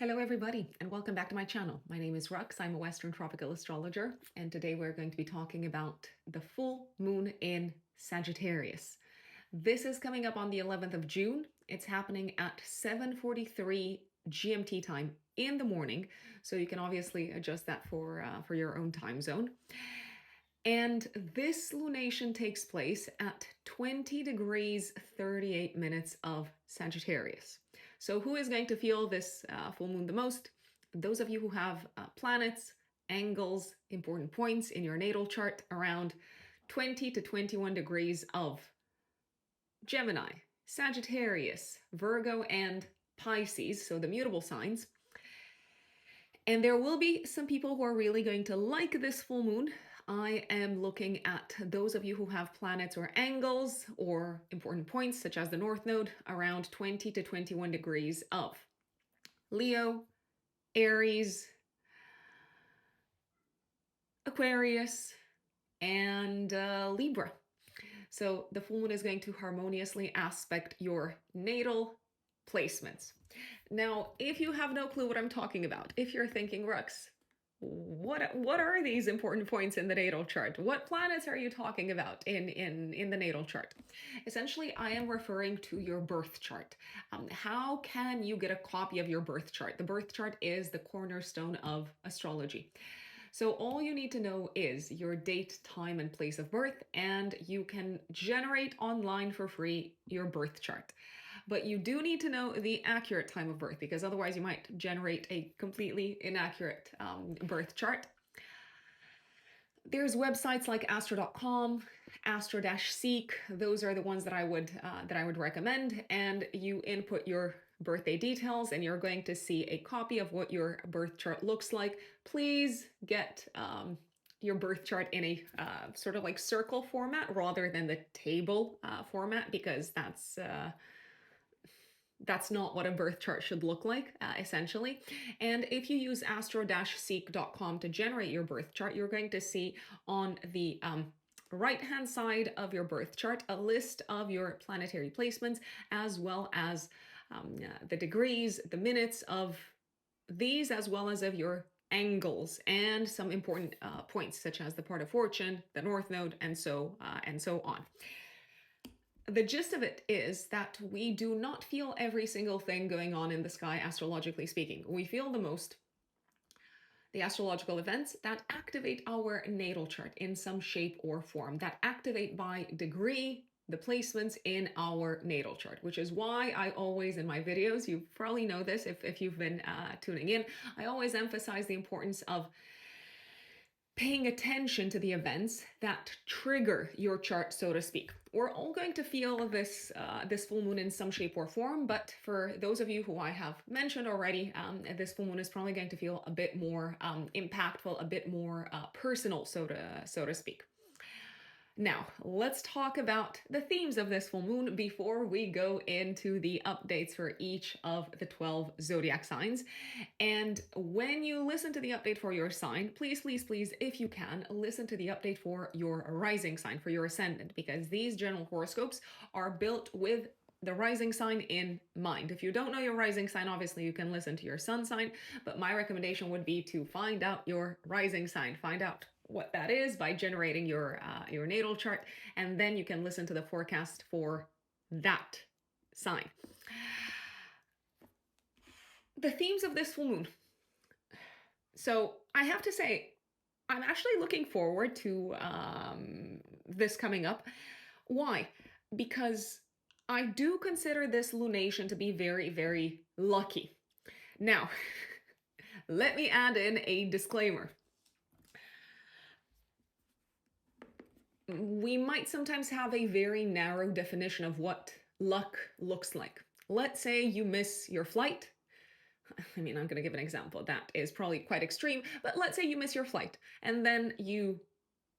Hello everybody and welcome back to my channel. My name is Rux. I'm a Western tropical astrologer and today we're going to be talking about the full moon in Sagittarius. This is coming up on the 11th of June. It's happening at 7:43 GMT time in the morning, so you can obviously adjust that for your own time zone. And this lunation takes place at 20 degrees 38 minutes of Sagittarius. So who is going to feel this full moon the most? Those of you who have planets, angles, important points in your natal chart around 20 to 21 degrees of Gemini, Sagittarius, Virgo, and Pisces, so the mutable signs. And there will be some people who are really going to like this full moon. I am looking at those of you who have planets or angles or important points such as the North Node around 20 to 21 degrees of Leo, Aries, Aquarius, and Libra. So the full moon is going to harmoniously aspect your natal placements. Now, if you have no clue what I'm talking about, if you're thinking, Rux, what are these important points in the natal chart? What planets are you talking about in the natal chart? Essentially, I am referring to your birth chart. How can you get a copy of your birth chart? The birth chart is the cornerstone of astrology. So all you need to know is your date, time, and place of birth, and you can generate online for free your birth chart. But you do need to know the accurate time of birth because otherwise you might generate a completely inaccurate birth chart. There's websites like astro.com, astro-seek. Those are the ones that I would recommend, and you input your birthday details and you're going to see a copy of what your birth chart looks like. Please get your birth chart in a sort of like circle format rather than the table format, because that's not what a birth chart should look like, essentially. And if you use astro-seek.com to generate your birth chart, you're going to see on the right-hand side of your birth chart a list of your planetary placements, as well as the degrees, the minutes of these, as well as of your angles and some important points such as the part of fortune, the North Node, and so on. The gist of it is that we do not feel every single thing going on in the sky, astrologically speaking. We feel the astrological events that activate our natal chart in some shape or form, that activate by degree the placements in our natal chart, which is why I always, in my videos, you probably know this if you've been tuning in, I always emphasize the importance of paying attention to the events that trigger your chart, so to speak. We're all going to feel this full moon in some shape or form, but for those of you who I have mentioned already, this full moon is probably going to feel a bit more impactful, a bit more personal, so to speak. Now, let's talk about the themes of this full moon before we go into the updates for each of the 12 zodiac signs. And when you listen to the update for your sign, please, if you can, listen to the update for your rising sign, for your ascendant, because these general horoscopes are built with the rising sign in mind. If you don't know your rising sign, obviously you can listen to your sun sign, but my recommendation would be to find out your rising sign, find out what that is by generating your natal chart, and then you can listen to the forecast for that sign. The themes of this full moon. So I have to say, I'm actually looking forward to this coming up. Why? Because I do consider this lunation to be very, very lucky. Now, let me add in a disclaimer. We might sometimes have a very narrow definition of what luck looks like. Let's say you miss your flight. I mean, I'm going to give an example that is probably quite extreme, but let's say you miss your flight and then you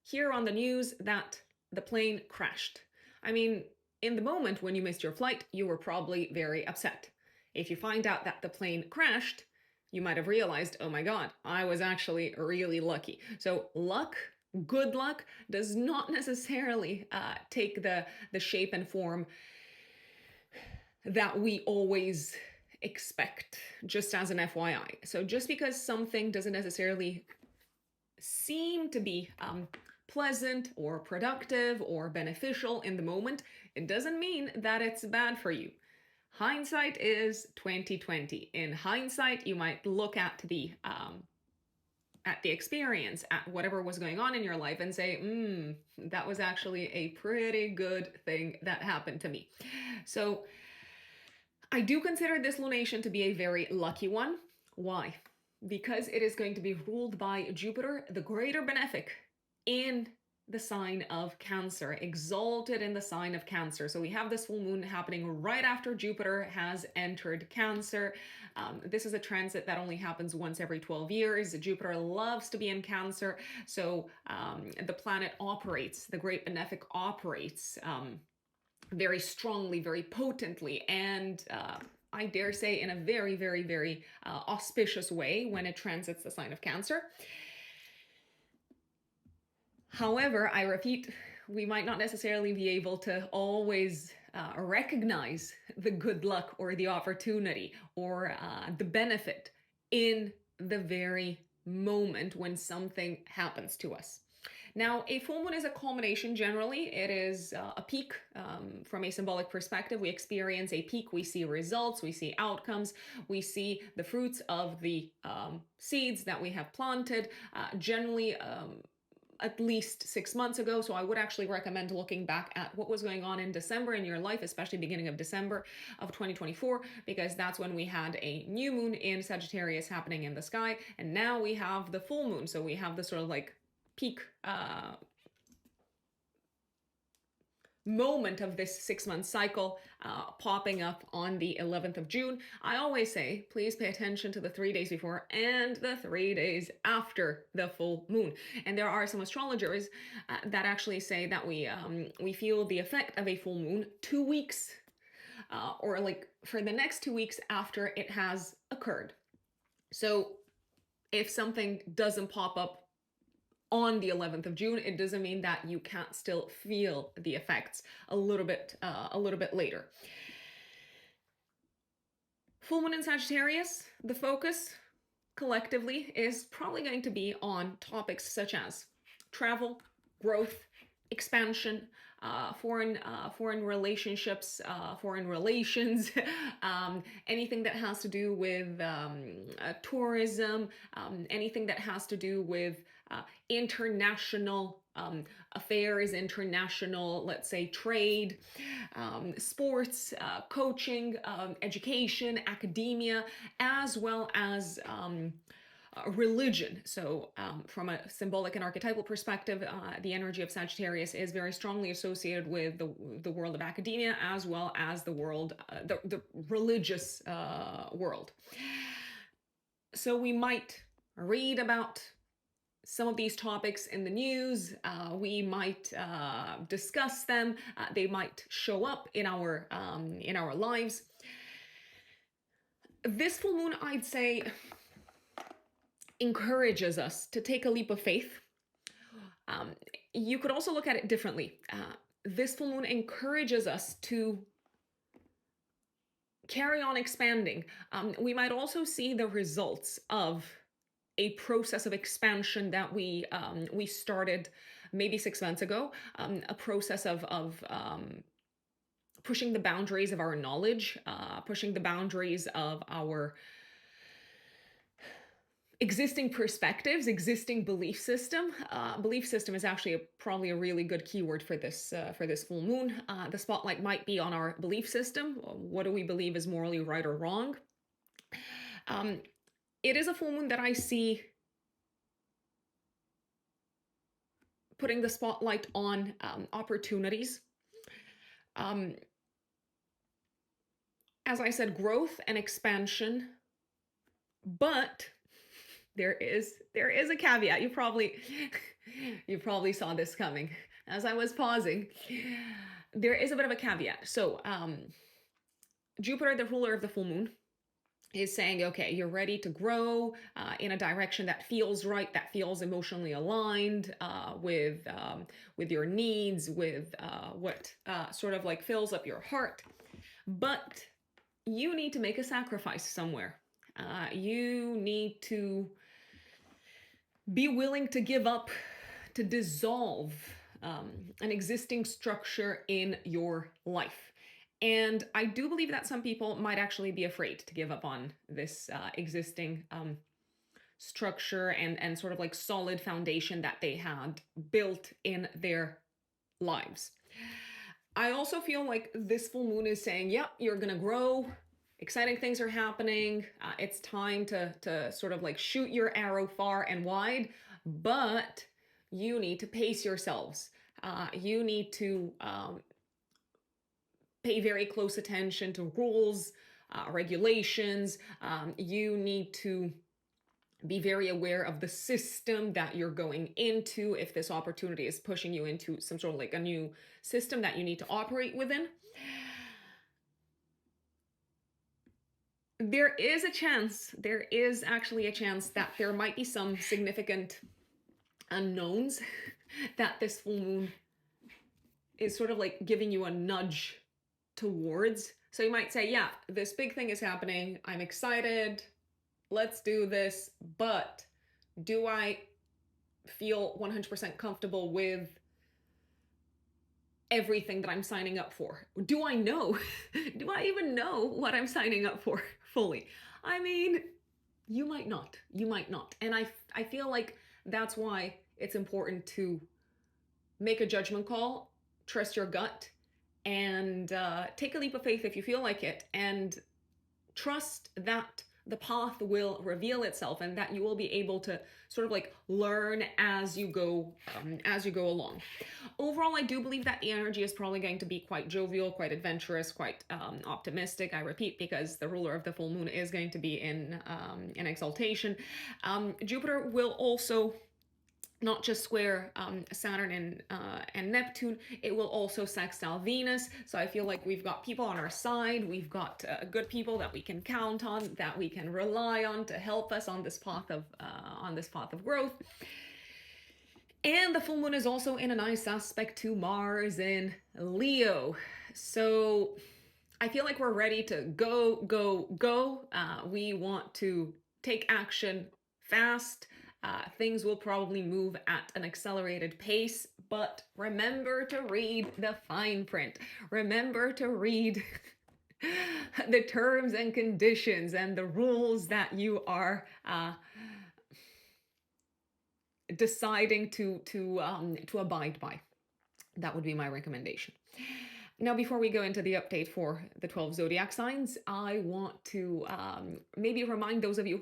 hear on the news that the plane crashed. I mean, in the moment when you missed your flight, you were probably very upset. If you find out that the plane crashed, you might have realized, oh my God, I was actually really lucky. So luck, good luck, does not necessarily take the shape and form that we always expect, just as an FYI. So just because something doesn't necessarily seem to be pleasant or productive or beneficial in the moment, it doesn't mean that it's bad for you. Hindsight is 2020. In hindsight, you might look at the experience, at whatever was going on in your life, and say, that was actually a pretty good thing that happened to me. So I do consider this lunation to be a very lucky one. Why? Because it is going to be ruled by Jupiter, the greater benefic, in the sign of Cancer, exalted in the sign of Cancer. So we have this full moon happening right after Jupiter has entered Cancer. This is a transit that only happens once every 12 years. Jupiter loves to be in Cancer. So the planet operates, the great benefic operates very strongly, very potently, and I dare say in a very, very, very auspicious way when it transits the sign of Cancer. However, I repeat, we might not necessarily be able to always recognize the good luck or the opportunity or the benefit in the very moment when something happens to us. Now, a full moon is a culmination. Generally, it is a peak. From a symbolic perspective, we experience a peak, we see results, we see outcomes, we see the fruits of the seeds that we have planted, generally at least 6 months ago. So I would actually recommend looking back at what was going on in December in your life, especially beginning of December of 2024, because that's when we had a new moon in Sagittarius happening in the sky. And now we have the full moon. So we have the sort of like peak moment of this 6-month cycle popping up on the 11th of June. I always say, please pay attention to the 3 days before and the 3 days after the full moon. And there are some astrologers that actually say that we feel the effect of a full moon 2 weeks or like for the next 2 weeks after it has occurred. So if something doesn't pop up on the 11th of June, it doesn't mean that you can't still feel the effects a little bit later. Full moon in Sagittarius, the focus collectively is probably going to be on topics such as travel, growth, expansion, foreign relationships, foreign relations, anything that has to do with tourism, anything that has to do with international affairs, international, let's say, trade, sports, coaching, education, academia, as well as religion. So from a symbolic and archetypal perspective, the energy of Sagittarius is very strongly associated with the world of academia, as well as the world, the religious world. So we might read about some of these topics in the news, we might discuss them, they might show up in our lives. This full moon, I'd say, encourages us to take a leap of faith. You could also look at it differently. This full moon encourages us to carry on expanding. We might also see the results of a process of expansion that we started maybe 6 months ago, a process of pushing the boundaries of our knowledge, pushing the boundaries of our existing perspectives, existing belief system. Belief system is actually probably a really good keyword for this full moon. The spotlight might be on our belief system. What do we believe is morally right or wrong? It is a full moon that I see putting the spotlight on opportunities. As I said, growth and expansion, but there is a caveat. You probably saw this coming as I was pausing. There is a bit of a caveat. So Jupiter, the ruler of the full moon, is saying, okay, you're ready to grow in a direction that feels right, that feels emotionally aligned with your needs, with what sort of like fills up your heart. But you need to make a sacrifice somewhere. You need to be willing to give up, to dissolve an existing structure in your life. And I do believe that some people might actually be afraid to give up on this existing structure and sort of like solid foundation that they had built in their lives. I also feel like this full moon is saying, yep, you're going to grow. Exciting things are happening. It's time to sort of like shoot your arrow far and wide, but you need to pace yourselves. You need to pay very close attention to rules, regulations. You need to be very aware of the system that you're going into if this opportunity is pushing you into some sort of like a new system that you need to operate within. There is actually a chance that there might be some significant unknowns that this full moon is sort of like giving you a nudge towards. So you might say, yeah, this big thing is happening. I'm excited. Let's do this. But do I feel 100% comfortable with everything that I'm signing up for? Do I know? Do I even know what I'm signing up for fully? I mean, you might not. You might not. And I feel like that's why it's important to make a judgment call, trust your gut, and take a leap of faith if you feel like it, and trust that the path will reveal itself and that you will be able to sort of like learn as you go along. Overall, I do believe that the energy is probably going to be quite jovial, quite adventurous, quite optimistic. I repeat, because the ruler of the full moon is going to be in exaltation. Jupiter will also not just square Saturn and Neptune, it will also sextile Venus. So I feel like we've got people on our side. We've got good people that we can count on, that we can rely on to help us on this path of growth. And the full moon is also in a nice aspect to Mars in Leo. So I feel like we're ready to go. We want to take action fast. Things will probably move at an accelerated pace, but remember to read the fine print. Remember to read the terms and conditions and the rules that you are deciding to abide by. That would be my recommendation. Now, before we go into the update for the 12 zodiac signs, I want to maybe remind those of you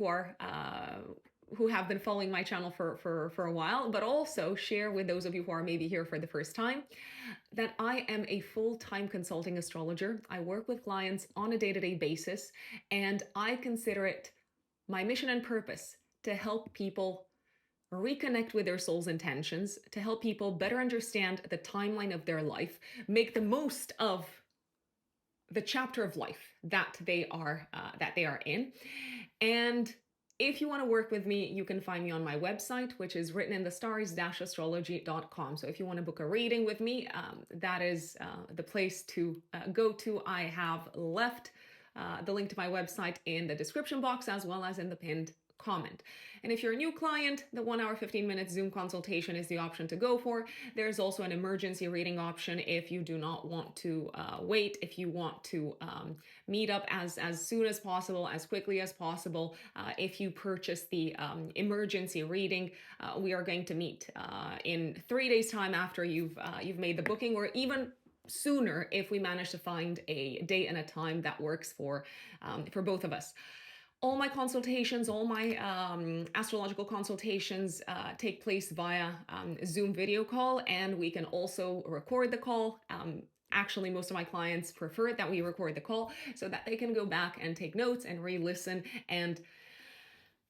who have been following my channel for a while, but also share with those of you who are maybe here for the first time, that I am a full-time consulting astrologer. I work with clients on a day-to-day basis, and I consider it my mission and purpose to help people reconnect with their soul's intentions, to help people better understand the timeline of their life, make the most of the chapter of life that they are in. And if you want to work with me, you can find me on my website, which is written in the stars-astrology.com. So if you want to book a reading with me, that is the place to go to. I have left the link to my website in the description box, as well as in the pinned comment. And if you're a new client, the 1 hour, 15 minute Zoom consultation is the option to go for. There's also an emergency reading option if you do not want to wait, if you want to meet up as soon as possible, as quickly as possible. If you purchase the emergency reading, we are going to meet in 3 days time after you've made the booking, or even sooner if we manage to find a date and a time that works for both of us. All my consultations, all my astrological consultations take place via Zoom video call, and we can also record the call. Actually, most of my clients prefer that we record the call so that they can go back and take notes and re-listen and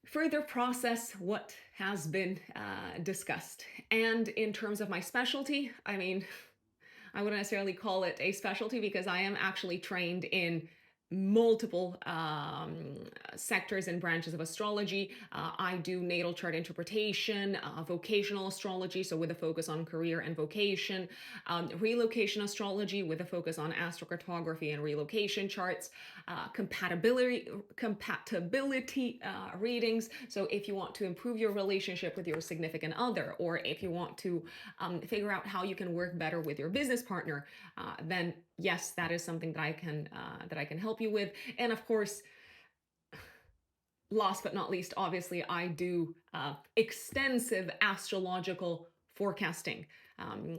further process what has been discussed. And in terms of my specialty, I mean, I wouldn't necessarily call it a specialty because I am actually trained in multiple sectors and branches of astrology. I do natal chart interpretation, vocational astrology, so with a focus on career and vocation, relocation astrology with a focus on astrocartography and relocation charts, compatibility readings. So if you want to improve your relationship with your significant other, or if you want to figure out how you can work better with your business partner, then yes, that is something that I can help you with. And of course, last but not least, obviously, I do extensive astrological forecasting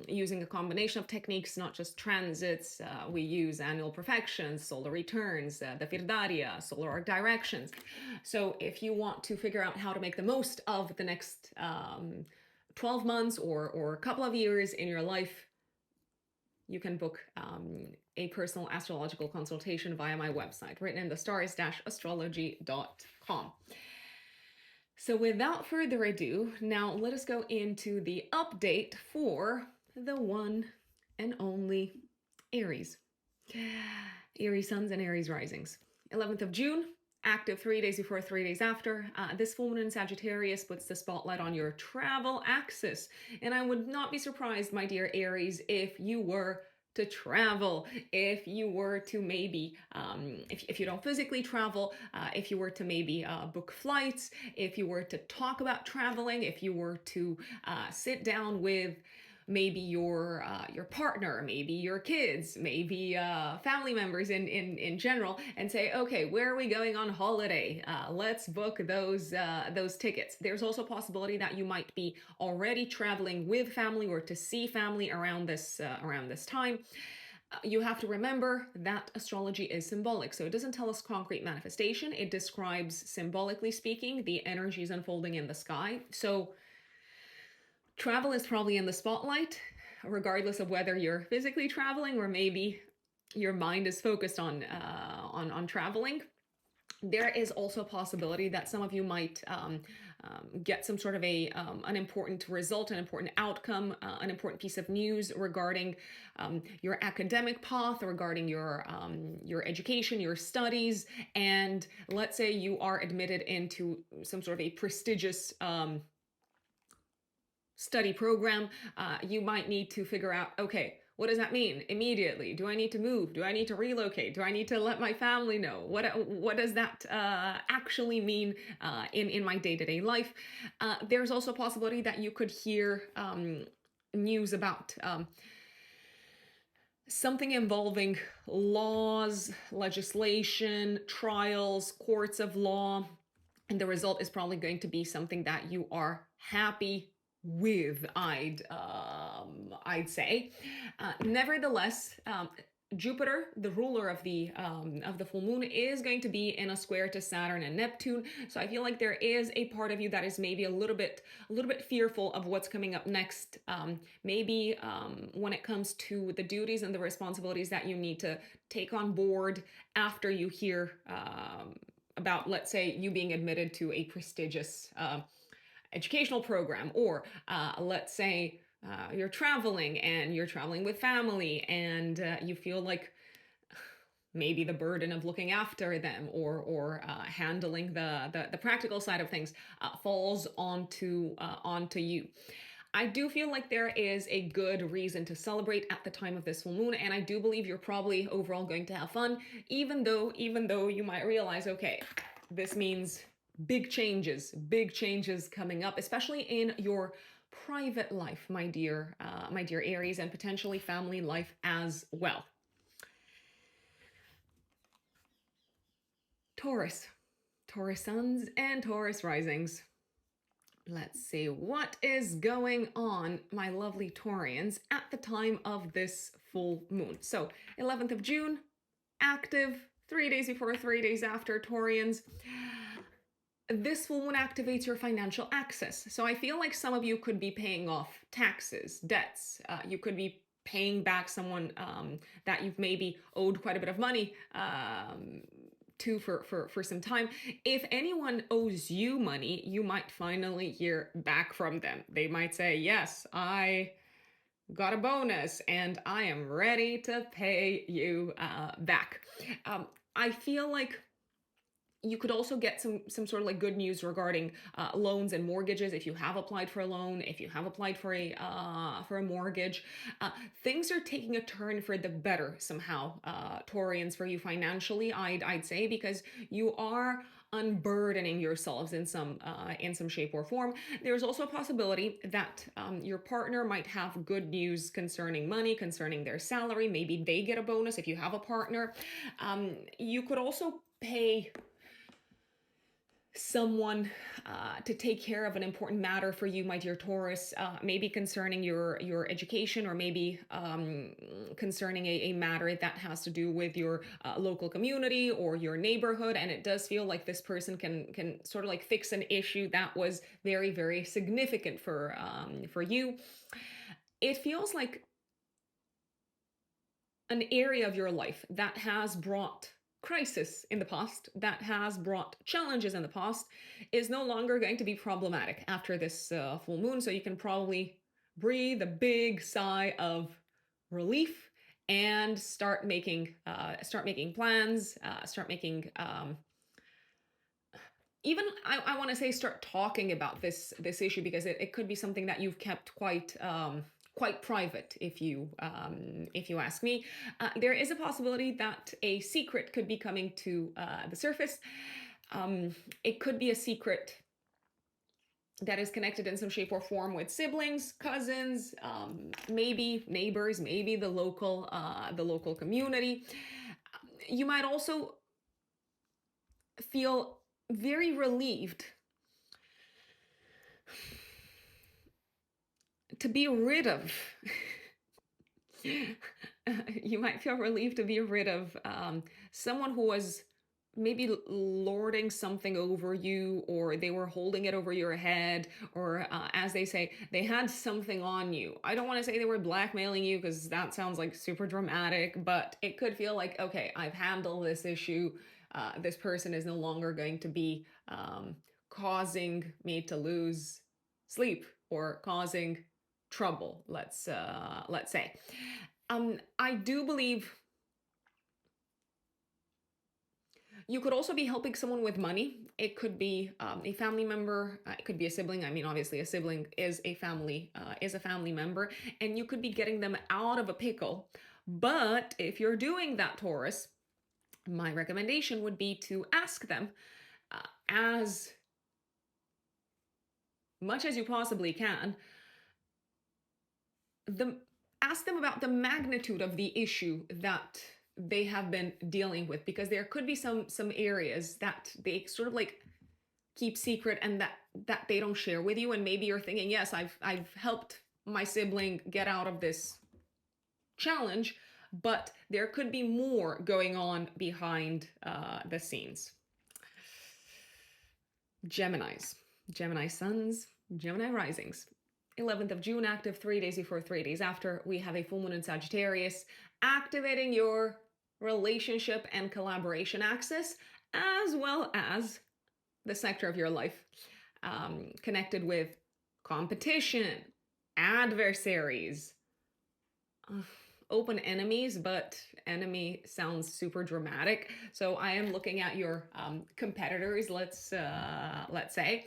using a combination of techniques, not just transits. We use annual perfections, solar returns, the Firdaria, solar arc directions. So if you want to figure out how to make the most of the next 12 months or a couple of years in your life, you can book a personal astrological consultation via my website, written in the stars-astrology.com. So without further ado, now let us go into the update for the one and only Aries. Aries suns and Aries risings. 11th of June, active 3 days before, 3 days after. This full moon in Sagittarius puts the spotlight on your travel axis. And I would not be surprised, my dear Aries, if you were to travel, if you were to maybe, if you don't physically travel, if you were to maybe book flights, if you were to talk about traveling, if you were to sit down with maybe your partner, maybe your kids, maybe family members in general, and say, okay, where are we going on holiday? Let's book those tickets. There's also a possibility that you might be already traveling with family or to see family around this time. You have to remember that astrology is symbolic, so it doesn't tell us concrete manifestation. It describes, symbolically speaking, the energies unfolding in the sky. So travel is probably in the spotlight, regardless of whether you're physically traveling or maybe your mind is focused on traveling. There is also a possibility that some of you might get some sort of an important result, an important outcome, an important piece of news regarding your academic path, regarding your education, your studies, and let's say you are admitted into some sort of a prestigious study program. You might need to figure out, okay, what does that mean immediately? Do I need to move? Do I need to relocate? Do I need to let my family know? What does that actually mean in my day-to-day life? There's also a possibility that you could hear news about something involving laws, legislation, trials, courts of law, and the result is probably going to be something that you are happy with, I'd say. Nevertheless, Jupiter, the ruler of the full moon, is going to be in a square to Saturn and Neptune. So I feel like there is a part of you that is maybe a little bit fearful of what's coming up next. Maybe when it comes to the duties and the responsibilities that you need to take on board after you hear about, let's say, you being admitted to a prestigious educational program, or let's say you're traveling and you're traveling with family and you feel like maybe the burden of looking after them or handling the practical side of things falls onto you. I do feel like there is a good reason to celebrate at the time of this full moon, and I do believe you're probably overall going to have fun, even though you might realize, okay, this means big changes coming up, especially in your private life, my dear Aries, and potentially family life as well. Taurus suns and Taurus risings. Let's see what is going on, my lovely Taurians, at the time of this full moon. So 11th of June, active, 3 days before, 3 days after, Taurians. This full moon activates your financial axis. So I feel like some of you could be paying off taxes, debts. You could be paying back someone that you've maybe owed quite a bit of money to for some time. If anyone owes you money, you might finally hear back from them. They might say, yes, I got a bonus and I am ready to pay you back. I feel like you could also get some sort of like good news regarding loans and mortgages. If you have applied for a loan, if you have applied for a mortgage, things are taking a turn for the better somehow, Taurians, for you financially. I'd say, because you are unburdening yourselves in some shape or form. There's also a possibility that your partner might have good news concerning money, concerning their salary. Maybe they get a bonus if you have a partner. You could also pay someone to take care of an important matter for you, my dear Taurus, maybe concerning your education, or maybe concerning a matter that has to do with your local community or your neighborhood. And it does feel like this person can sort of like fix an issue that was very, very significant for you. It feels like an area of your life that has brought crisis in the past, that has brought challenges in the past, is no longer going to be problematic after this full moon. So you can probably breathe a big sigh of relief and start making plans, start making even I want to say start talking about this issue, because it could be something that you've kept quite private, if you ask me. There is a possibility that a secret could be coming to the surface. It could be a secret that is connected in some shape or form with siblings, cousins, maybe neighbors, maybe the local community. You might also feel very relieved to be rid of you might feel relieved to be rid of someone who was maybe lording something over you, or they were holding it over your head, or as they say, they had something on you. I don't want to say they were blackmailing you, because that sounds like super dramatic, but it could feel like, okay, I've handled this issue. This person is no longer going to be causing me to lose sleep, or causing trouble, let's say. I do believe you could also be helping someone with money. It could be a family member. It could be a sibling. I mean, obviously, a sibling is a family member, and you could be getting them out of a pickle. But if you're doing that, Taurus, my recommendation would be to ask them as much as you possibly can. Ask them about the magnitude of the issue that they have been dealing with, because there could be some areas that they sort of like keep secret, and that they don't share with you. And maybe you're thinking, yes, I've helped my sibling get out of this challenge, but there could be more going on behind the scenes. Geminis, Gemini suns, Gemini risings. 11th of June active, 3 days before, 3 days after. We have a full moon in Sagittarius, activating your relationship and collaboration axis, as well as the sector of your life connected with competition, adversaries, open enemies, but enemy sounds super dramatic. So I am looking at your competitors, let's say.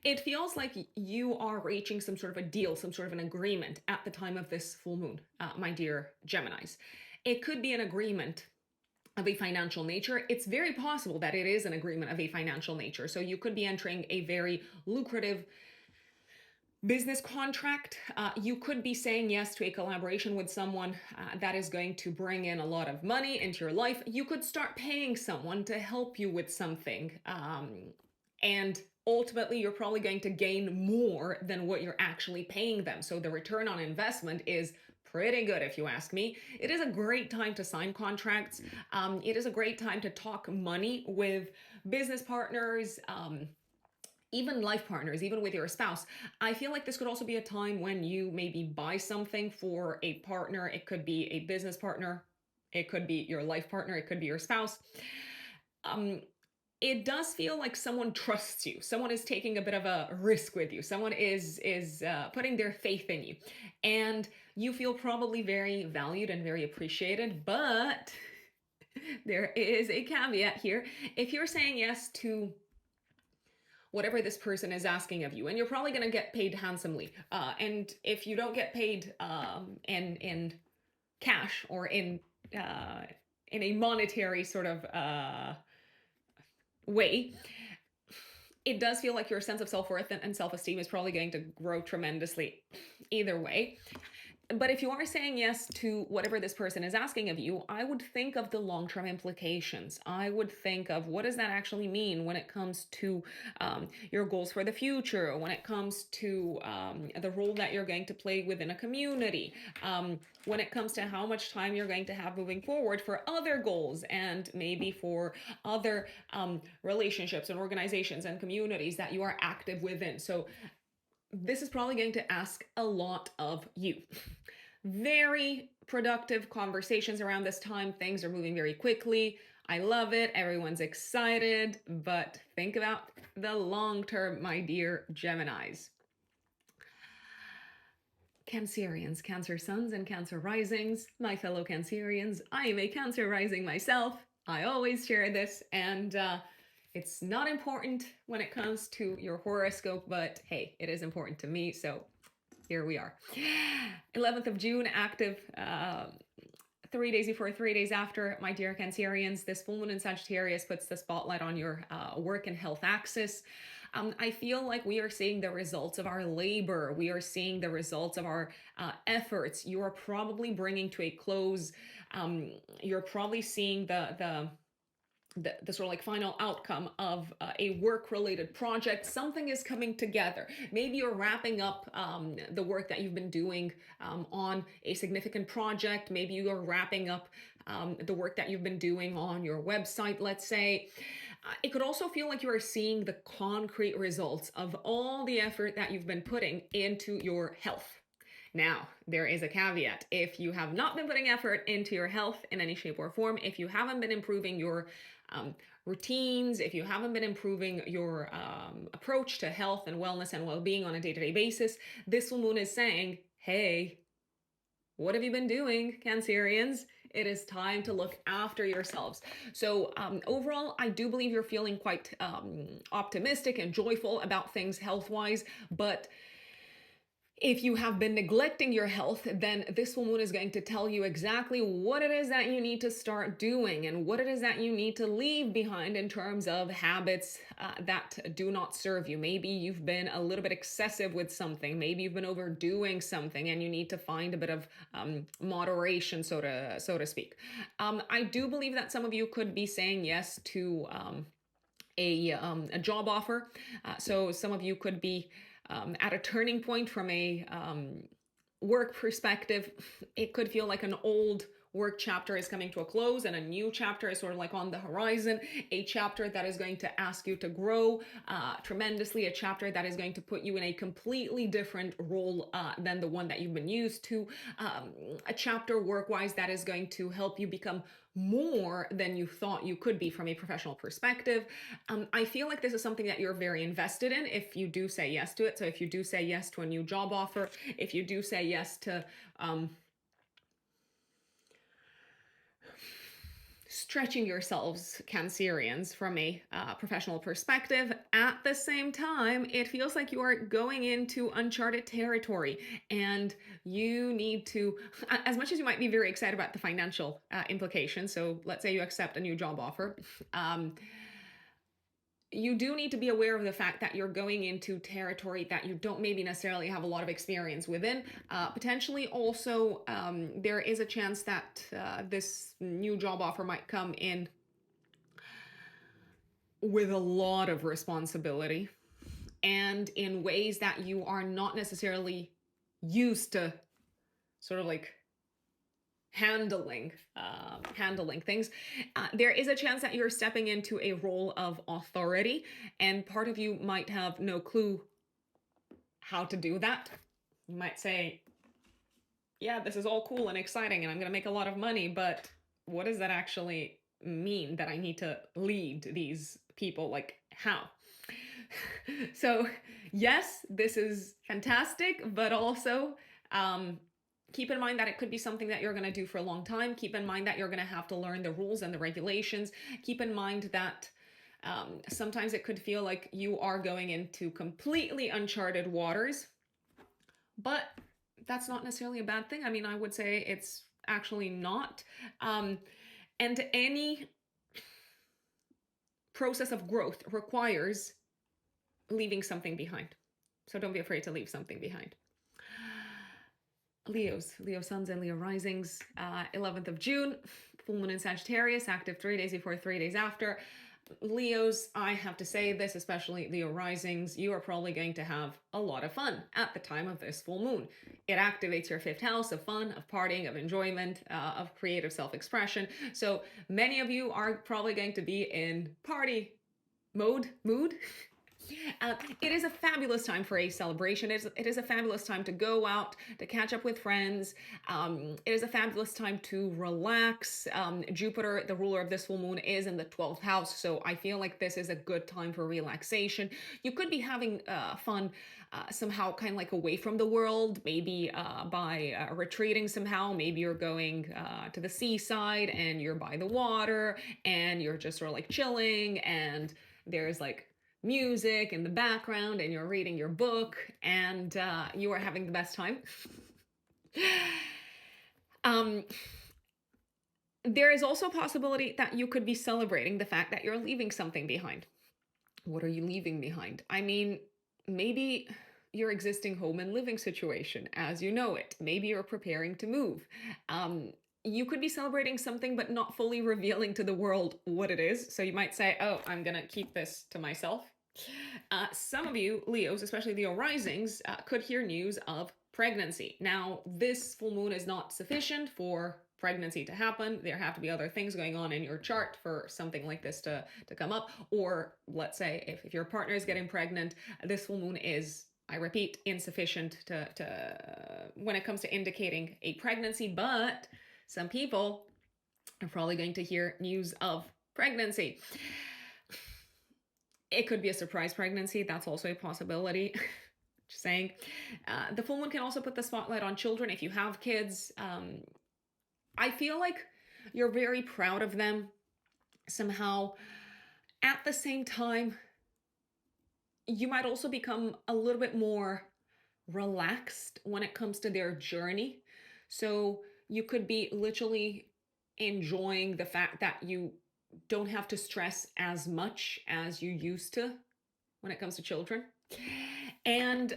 It feels like you are reaching some sort of a deal, some sort of an agreement at the time of this full moon, my dear Geminis. It could be an agreement of a financial nature. It's very possible that it is an agreement of a financial nature. So you could be entering a very lucrative business contract. You could be saying yes to a collaboration with someone that is going to bring in a lot of money into your life. You could start paying someone to help you with something. And ultimately, you're probably going to gain more than what you're actually paying them. So the return on investment is pretty good, if you ask me. It is a great time to sign contracts. It is a great time to talk money with business partners, even life partners, even with your spouse. I feel like this could also be a time when you maybe buy something for a partner. It could be a business partner. It could be your life partner. It could be your spouse. It does feel like someone trusts you. Someone is taking a bit of a risk with you. Someone is putting their faith in you. And you feel probably very valued and very appreciated, but There is a caveat here. If you're saying yes to whatever this person is asking of you, and you're probably going to get paid handsomely, and if you don't get paid in cash or in a monetary sort of way, it does feel like your sense of self-worth and self-esteem is probably going to grow tremendously either way. But if you are saying yes to whatever this person is asking of you, I would think of the long-term implications. I would think of what does that actually mean when it comes to your goals for the future, when it comes to the role that you're going to play within a community, when it comes to how much time you're going to have moving forward for other goals and maybe for other relationships and organizations and communities that you are active within. So this is probably going to ask a lot of you. Very productive conversations around this time. Things are moving very quickly. I love it. Everyone's excited, but think about the long term, my dear Geminis. Cancerians, Cancer suns and Cancer risings. My fellow Cancerians, I am a Cancer rising myself. I always share this, and it's not important when it comes to your horoscope, but hey, it is important to me, so here we are. 11th of June, active 3 days before, 3 days after, my dear Cancerians. This full moon in Sagittarius puts the spotlight on your work and health axis. I feel like we are seeing the results of our labor. We are seeing the results of our efforts. You are probably bringing to a close. You're probably seeing the sort of like final outcome of a work-related project. Something is coming together. Maybe you're wrapping up the work that you've been doing on a significant project. Maybe you're wrapping up the work that you've been doing on your website, let's say. It could also feel like you are seeing the concrete results of all the effort that you've been putting into your health. Now, there is a caveat. If you have not been putting effort into your health in any shape or form, if you haven't been improving your routines, if you haven't been improving your approach to health and wellness and well-being on a day-to-day basis, this full moon is saying, hey, what have you been doing, Cancerians? It is time to look after yourselves. So overall, I do believe you're feeling quite optimistic and joyful about things health-wise, but if you have been neglecting your health, then this full moon is going to tell you exactly what it is that you need to start doing and what it is that you need to leave behind in terms of habits that do not serve you. Maybe you've been a little bit excessive with something. Maybe you've been overdoing something and you need to find a bit of moderation, so to speak. I do believe that some of you could be saying yes to a job offer. So some of you could be at a turning point from a work perspective. It could feel like an old work chapter is coming to a close and a new chapter is sort of like on the horizon, a chapter that is going to ask you to grow tremendously, a chapter that is going to put you in a completely different role than the one that you've been used to, a chapter work-wise that is going to help you become more than you thought you could be from a professional perspective. I feel like this is something that you're very invested in if you do say yes to it. So if you do say yes to a new job offer, if you do say yes to stretching yourselves, Cancerians, from a professional perspective. At the same time, it feels like you are going into uncharted territory and you need to, as much as you might be very excited about the financial implications, so let's say you accept a new job offer, you do need to be aware of the fact that you're going into territory that you don't maybe necessarily have a lot of experience within. Potentially also, there is a chance that this new job offer might come in with a lot of responsibility and in ways that you are not necessarily used to sort of like handling things. There is a chance that you're stepping into a role of authority, and part of you might have no clue how to do that. You might say, yeah, this is all cool and exciting and I'm gonna make a lot of money, but what does that actually mean that I need to lead these people? Like, how? So yes, this is fantastic, but also Keep in mind that it could be something that you're going to do for a long time. Keep in mind that you're going to have to learn the rules and the regulations. Keep in mind that sometimes it could feel like you are going into completely uncharted waters, but that's not necessarily a bad thing. I mean, I would say it's actually not. And any process of growth requires leaving something behind. So don't be afraid to leave something behind. Leos, Leo suns and Leo risings, 11th of June, full moon in Sagittarius, active 3 days before, 3 days after. Leos, I have to say this, especially Leo risings, you are probably going to have a lot of fun at the time of this full moon. It activates your 5th house of fun, of partying, of enjoyment, of creative self-expression. So many of you are probably going to be in party mood. It is a fabulous time for a celebration. It is a fabulous time to go out, to catch up with friends. It is a fabulous time to relax. Jupiter, the ruler of this full moon, is in the 12th house, so I feel like this is a good time for relaxation. You could be having fun somehow kind of like away from the world, maybe by retreating somehow. Maybe you're going to the seaside and you're by the water and you're just sort of like chilling, and there's like music in the background and you're reading your book and you are having the best time. There is also a possibility that you could be celebrating the fact that you're leaving something behind. What are you leaving behind? I mean, maybe your existing home and living situation as you know it. Maybe you're preparing to move. You could be celebrating something but not fully revealing to the world what it is. So you might say, oh, I'm gonna keep this to myself. Some of you, Leos, especially Leo risings, could hear news of pregnancy. Now, this full moon is not sufficient for pregnancy to happen. There have to be other things going on in your chart for something like this to come up. Or let's say if your partner is getting pregnant, this full moon is, I repeat, insufficient to when it comes to indicating a pregnancy, but some people are probably going to hear news of pregnancy. It could be a surprise pregnancy. That's also a possibility. Just saying. The full moon can also put the spotlight on children. If you have kids, I feel like you're very proud of them somehow. At the same time, you might also become a little bit more relaxed when it comes to their journey. So you could be literally enjoying the fact that you don't have to stress as much as you used to when it comes to children. And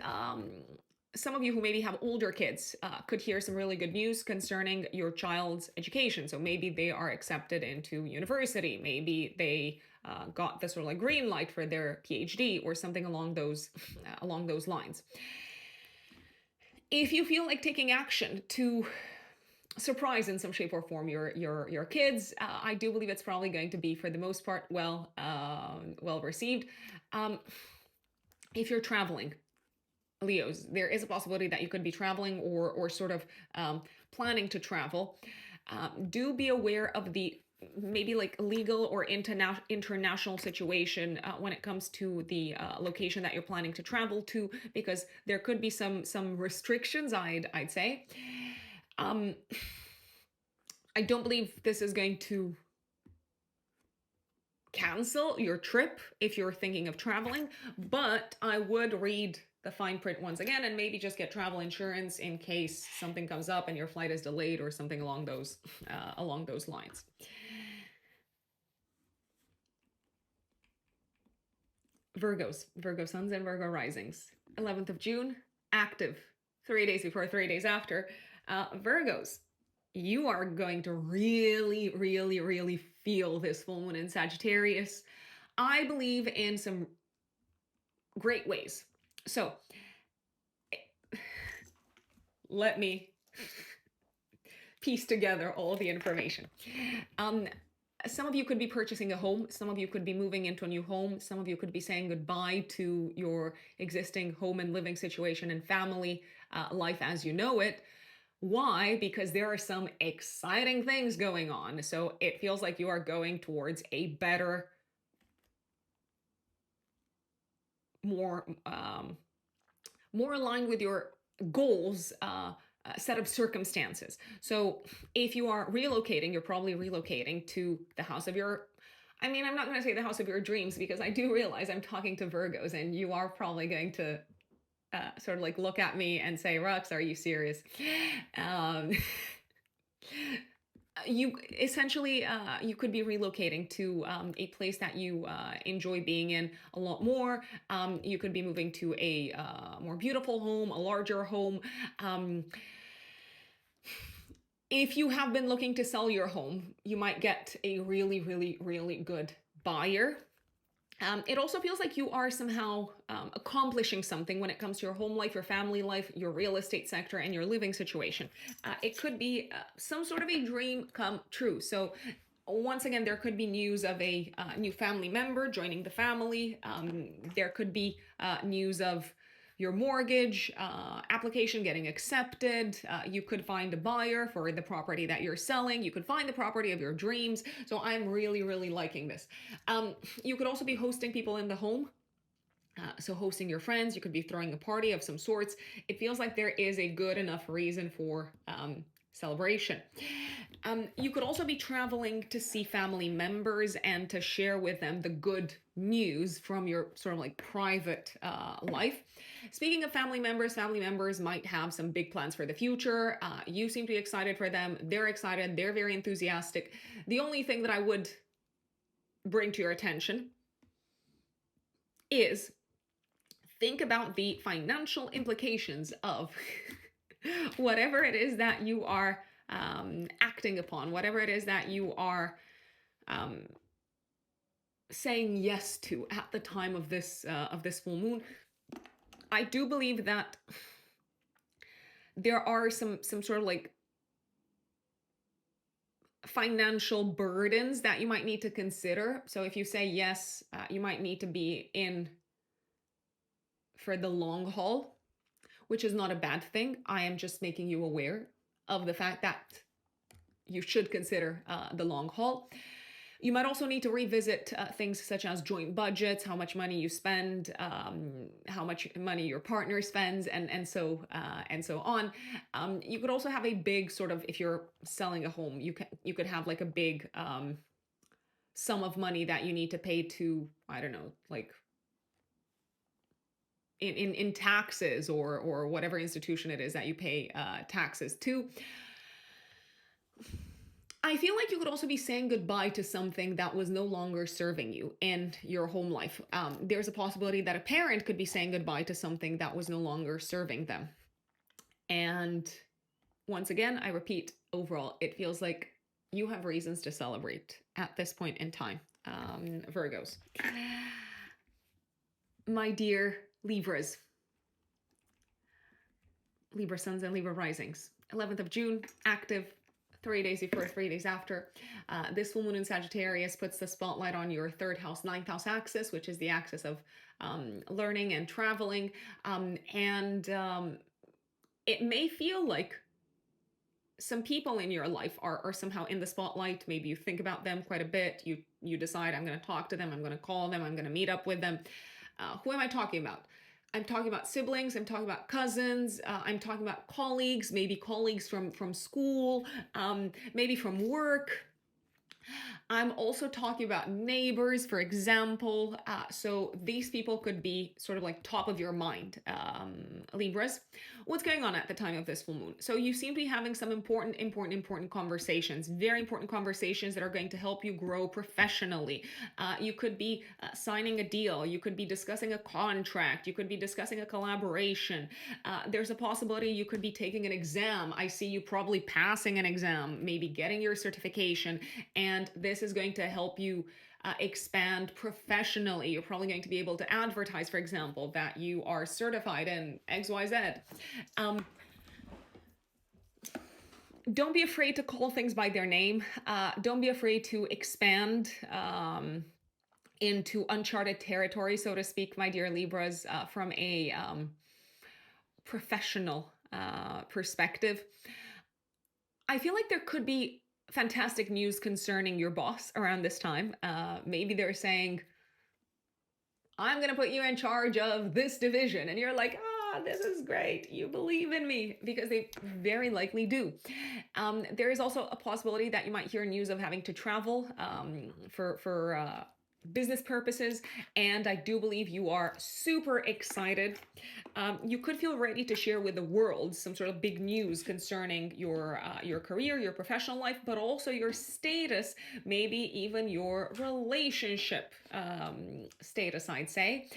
some of you who maybe have older kids could hear some really good news concerning your child's education. So maybe they are accepted into university. Maybe they got the sort of like green light for their PhD or something along those lines. If you feel like taking action to surprise in some shape or form your kids, I do believe it's probably going to be, for the most part, well received. If you're traveling, Leos, there is a possibility that you could be traveling or sort of planning to travel. Do be aware of the maybe like legal or international situation when it comes to the location that you're planning to travel to, because there could be some restrictions, I'd say. I don't believe this is going to cancel your trip if you're thinking of traveling, but I would read the fine print once again and maybe just get travel insurance in case something comes up and your flight is delayed or something along those lines. Virgos, Virgo suns and Virgo risings, 11th of June, active 3 days before, 3 days after. Virgos, you are going to really, really, really feel this full moon in Sagittarius. I believe in some great ways. So let me piece together all the information. Some of you could be purchasing a home. Some of you could be moving into a new home. Some of you could be saying goodbye to your existing home and living situation and family life as you know it. Why? Because there are some exciting things going on. So it feels like you are going towards a better, more aligned with your goals set of circumstances. So if you are relocating, you're probably relocating to the house of your, I mean, I'm not going to say the house of your dreams, because I do realize I'm talking to Virgos, and you are probably going to sort of like look at me and say, Rux, are you serious? You essentially, you could be relocating to a place that you enjoy being in a lot more. You could be moving to a more beautiful home, a larger home. If you have been looking to sell your home, you might get a really, really, really good buyer. It also feels like you are somehow accomplishing something when it comes to your home life, your family life, your real estate sector, and your living situation. It could be some sort of a dream come true. So once again, there could be news of a new family member joining the family. There could be news of your mortgage application getting accepted. You could find a buyer for the property that you're selling. You could find the property of your dreams. So I'm really, really liking this. You could also be hosting people in the home. So hosting your friends, you could be throwing a party of some sorts. It feels like there is a good enough reason for celebration. You could also be traveling to see family members and to share with them the good news from your sort of like private life. Speaking of family members might have some big plans for the future. You seem to be excited for them. They're excited. They're very enthusiastic. The only thing that I would bring to your attention is think about the financial implications of whatever it is that you are acting upon, whatever it is that you are saying yes to at the time of this full moon. I do believe that there are some sort of like financial burdens that you might need to consider. So if you say yes, you might need to be in for the long haul, which is not a bad thing. I am just making you aware of the fact that you should consider the long haul. You might also need to revisit things such as joint budgets, how much money you spend, how much money your partner spends, and so on. You could also have a big sort of, if you're selling a home, you could have like a big sum of money that you need to pay to, I don't know, like in taxes or whatever institution it is that you pay taxes to. I feel like you could also be saying goodbye to something that was no longer serving you in your home life. There's a possibility that a parent could be saying goodbye to something that was no longer serving them. And once again, I repeat, overall, it feels like you have reasons to celebrate at this point in time, Virgos. My dear Libras, Libra suns and Libra risings, 11th of June, active, 3 days before, 3 days after. This full moon in Sagittarius puts the spotlight on your 3rd house, 9th house axis, which is the axis of learning and traveling. It may feel like some people in your life are somehow in the spotlight. Maybe you think about them quite a bit. You decide, I'm going to talk to them, I'm going to call them, I'm going to meet up with them. Who am I talking about? I'm talking about siblings, I'm talking about cousins, I'm talking about colleagues, maybe colleagues from school, maybe from work. I'm also talking about neighbors, for example. So these people could be sort of like top of your mind, Libras. What's going on at the time of this full moon? So you seem to be having some important conversations, very important conversations that are going to help you grow professionally. You could be signing a deal. You could be discussing a contract. You could be discussing a collaboration. There's a possibility you could be taking an exam. I see you probably passing an exam, maybe getting your certification, and this is going to help you expand professionally. You're probably going to be able to advertise, for example, that you are certified in XYZ. Don't be afraid to call things by their name. Don't be afraid to expand into uncharted territory, so to speak, my dear Libras, from a professional perspective. I feel like there could be fantastic news concerning your boss around this time. Maybe they're saying, I'm going to put you in charge of this division. And you're like, this is great. You believe in me, because they very likely do. There is also a possibility that you might hear news of having to travel for business purposes, and I do believe you are super excited. You could feel ready to share with the world some sort of big news concerning your career, your professional life, but also your status, maybe even your relationship status, I'd say.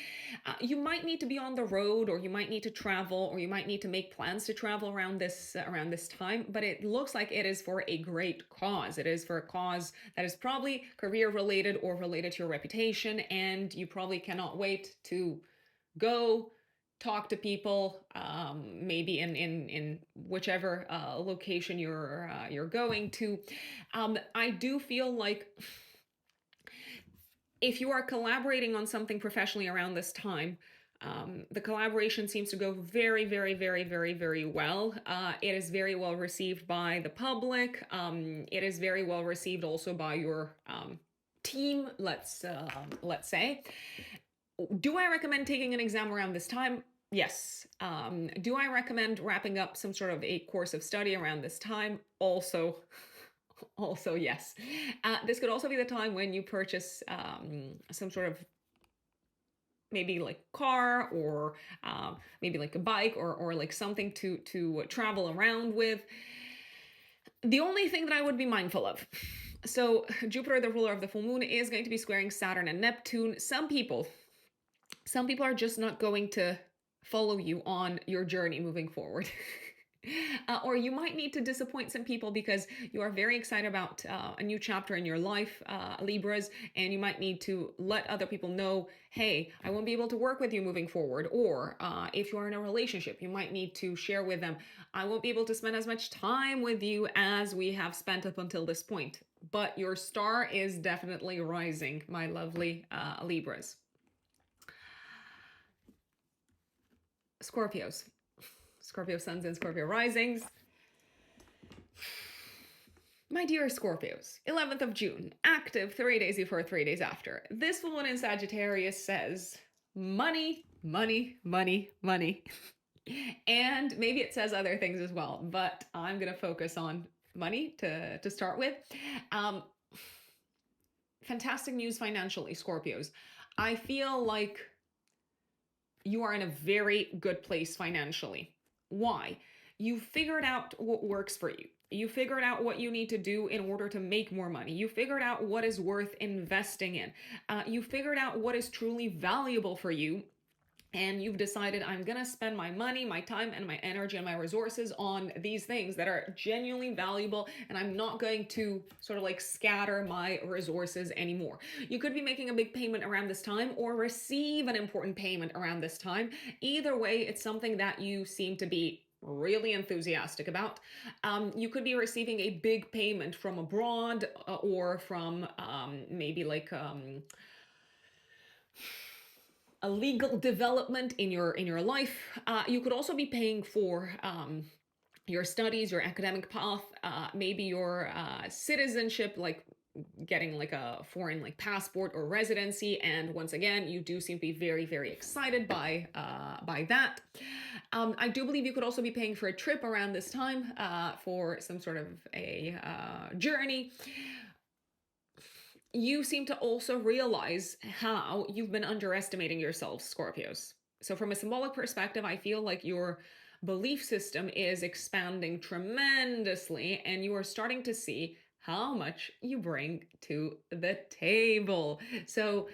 You might need to be on the road, or you might need to travel, or you might need to make plans to travel around this time, but it looks like it is for a great cause. It is for a cause that is probably career related or related to your reputation, and you probably cannot wait to go talk to people, maybe in whichever location you're going to. I do feel like if you are collaborating on something professionally around this time, the collaboration seems to go very, very, very, very, very well. It is very well received by the public. It is very well received also by your team, let's say. Do I recommend taking an exam around this time? Yes. Do I recommend wrapping up some sort of a course of study around this time? Also yes. This could also be the time when you purchase some sort of maybe like car, or maybe like a bike, or like something to travel around with. The only thing that I would be mindful of, so Jupiter, the ruler of the full moon, is going to be squaring Saturn and Neptune. Some people are just not going to follow you on your journey moving forward. Or you might need to disappoint some people because you are very excited about a new chapter in your life, Libras, and you might need to let other people know, hey, I won't be able to work with you moving forward. Or if you are in a relationship, you might need to share with them, I won't be able to spend as much time with you as we have spent up until this point. But your star is definitely rising, my lovely Libras. Scorpios. Scorpio suns and Scorpio risings. My dear Scorpios, 11th of June, active 3 days before, 3 days after. This one in Sagittarius says money, money, money, money. And maybe it says other things as well, but I'm going to focus on money to start with. Fantastic news financially, Scorpios. I feel like you are in a very good place financially. Why? You figured out what works for you. You figured out what you need to do in order to make more money. You figured out what is worth investing in. You figured out what is truly valuable for you. And you've decided, I'm going to spend my money, my time, and my energy and my resources on these things that are genuinely valuable. And I'm not going to sort of like scatter my resources anymore. You could be making a big payment around this time, or receive an important payment around this time. Either way, it's something that you seem to be really enthusiastic about. You could be receiving a big payment from abroad, or from maybe like a legal development in your life. You could also be paying for your studies, your academic path, maybe your citizenship, like getting like a foreign like passport or residency. And once again, you do seem to be very, very excited by that. I do believe you could also be paying for a trip around this time, for some sort of a journey. You seem to also realize how you've been underestimating yourselves, Scorpios. So from a symbolic perspective, I feel like your belief system is expanding tremendously, and you are starting to see how much you bring to the table. So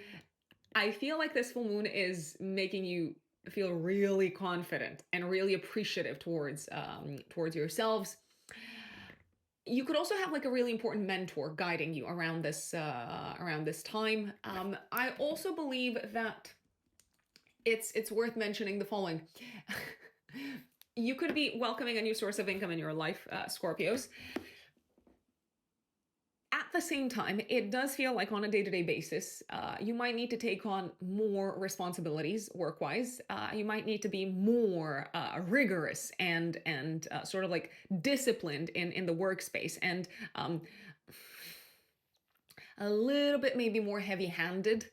I feel like this full moon is making you feel really confident and really appreciative towards yourselves. You could also have like a really important mentor guiding you around this time. I also believe that it's worth mentioning the following. You could be welcoming a new source of income in your life, Scorpios. At the same time, it does feel like on a day-to-day basis, you might need to take on more responsibilities work-wise. You might need to be more rigorous and sort of like disciplined in the workspace, and a little bit maybe more heavy-handed.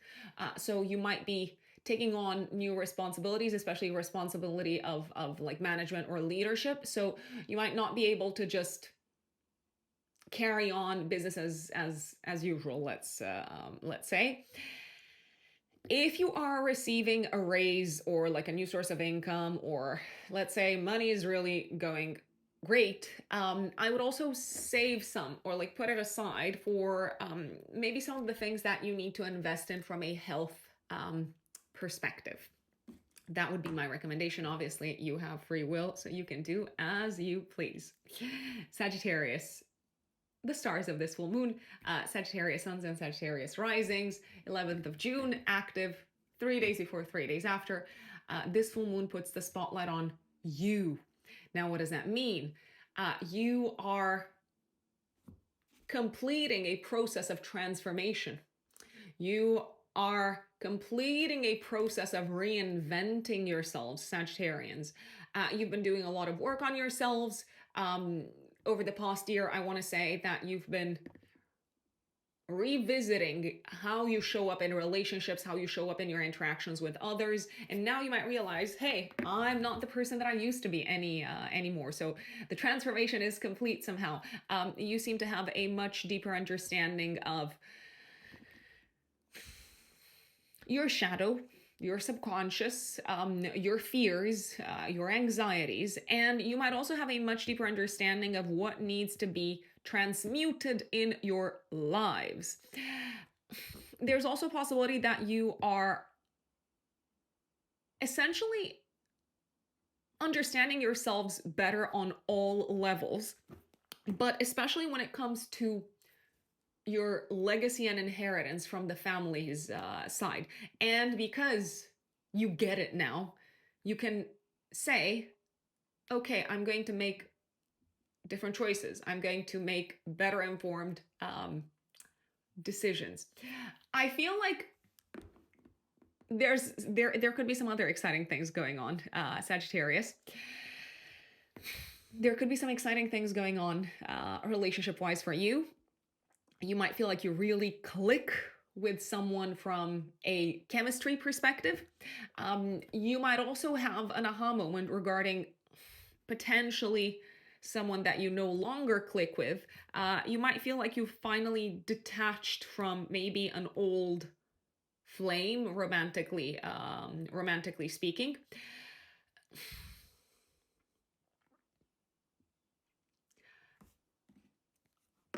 So you might be taking on new responsibilities, especially responsibility of like management or leadership. So you might not be able to just carry on business as usual, let's say. If you are receiving a raise or like a new source of income, or let's say money is really going great, I would also save some or like put it aside for maybe some of the things that you need to invest in from a health perspective. That would be my recommendation. Obviously, you have free will, so you can do as you please. Sagittarius, the stars of this full moon, Sagittarius suns and Sagittarius risings, 11th of June, active 3 days before, 3 days after. This full moon puts the spotlight on you. Now, what does that mean? You are completing a process of transformation. You are completing a process of reinventing yourselves, Sagittarians. You've been doing a lot of work on yourselves. Over the past year, I want to say that you've been revisiting how you show up in relationships, how you show up in your interactions with others. And now you might realize, hey, I'm not the person that I used to be anymore. So the transformation is complete somehow. You seem to have a much deeper understanding of your shadow, your subconscious, your fears, your anxieties, and you might also have a much deeper understanding of what needs to be transmuted in your lives. There's also a possibility that you are essentially understanding yourselves better on all levels, but especially when it comes to your legacy and inheritance from the family's side. And because you get it now, you can say, okay, I'm going to make different choices. I'm going to make better informed decisions. I feel like there could be some other exciting things going on, Sagittarius. There could be some exciting things going on relationship-wise for you. You might feel like you really click with someone from a chemistry perspective. You might also have an aha moment regarding potentially someone that you no longer click with. You might feel like you've finally detached from maybe an old flame, romantically speaking.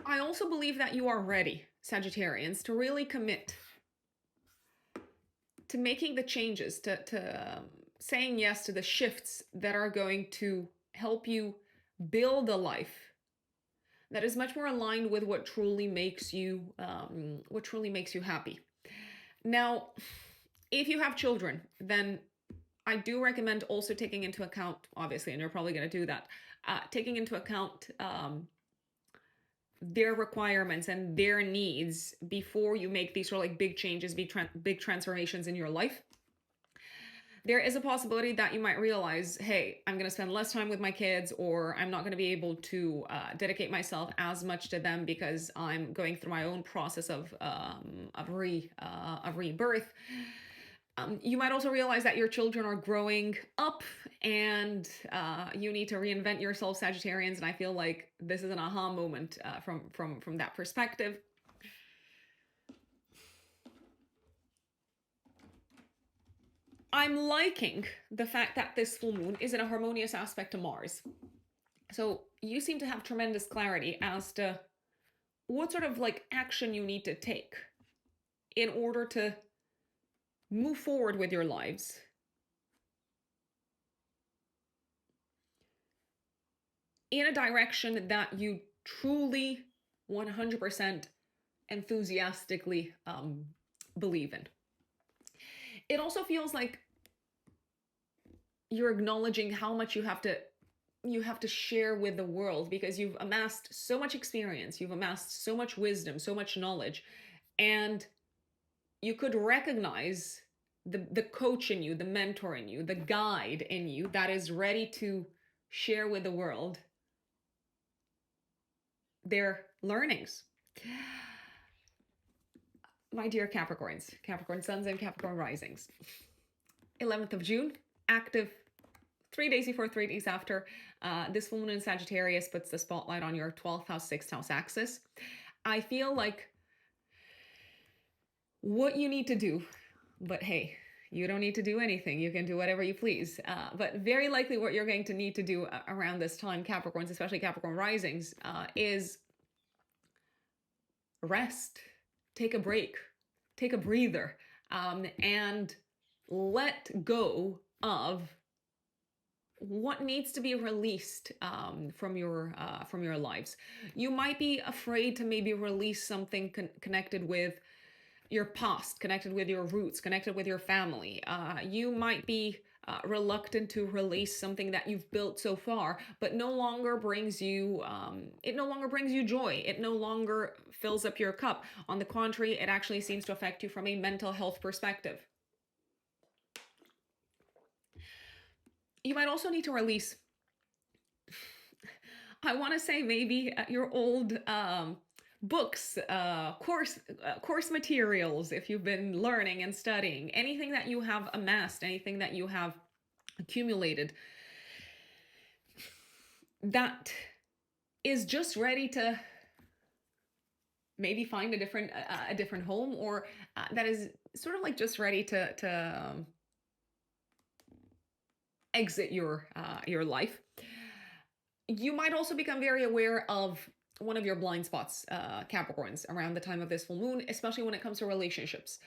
I also believe that you are ready, Sagittarians, to really commit to making the changes, to saying yes to the shifts that are going to help you build a life that is much more aligned with what truly makes you happy. Now, if you have children, then I do recommend also taking into account, obviously, and you're probably going to do that, taking into account their requirements and their needs before you make these sort of like big changes, big transformations in your life. There is a possibility that you might realize, hey, I'm going to spend less time with my kids, or I'm not going to be able to dedicate myself as much to them because I'm going through my own process of rebirth. You might also realize that your children are growing up and you need to reinvent yourself, Sagittarians. And I feel like this is an aha moment from that perspective. I'm liking the fact that this full moon is in a harmonious aspect to Mars. So you seem to have tremendous clarity as to what sort of like action you need to take in order to move forward with your lives. In a direction that you truly 100% enthusiastically believe in. It also feels like you're acknowledging how much you have to share with the world, because you've amassed so much experience, you've amassed so much wisdom, so much knowledge, and you could recognize the coach in you, the mentor in you, the guide in you that is ready to share with the world their learnings. My dear Capricorns, Capricorn suns and Capricorn risings, 11th of June, active 3 days before, 3 days after. This full moon in Sagittarius puts the spotlight on your 12th house, 6th house axis. I feel like what you need to do, but hey, you don't need to do anything. You can do whatever you please. But very likely what you're going to need to do around this time, Capricorns, especially Capricorn risings, is rest, take a break, take a breather, and let go of what needs to be released from your lives. You might be afraid to maybe release something connected with your past, connected with your roots, connected with your family. You might be reluctant to release something that you've built so far, but no longer brings you, it no longer brings you joy. It no longer fills up your cup. On the contrary, it actually seems to affect you from a mental health perspective. You might also need to release, I want to say maybe your old books, course materials, if you've been learning and studying, anything that you have amassed, anything that you have accumulated that is just ready to maybe find a different home, or that is sort of like just ready to exit your life. You might also become very aware of one of your blind spots, Capricorns, around the time of this full moon, especially when it comes to relationships.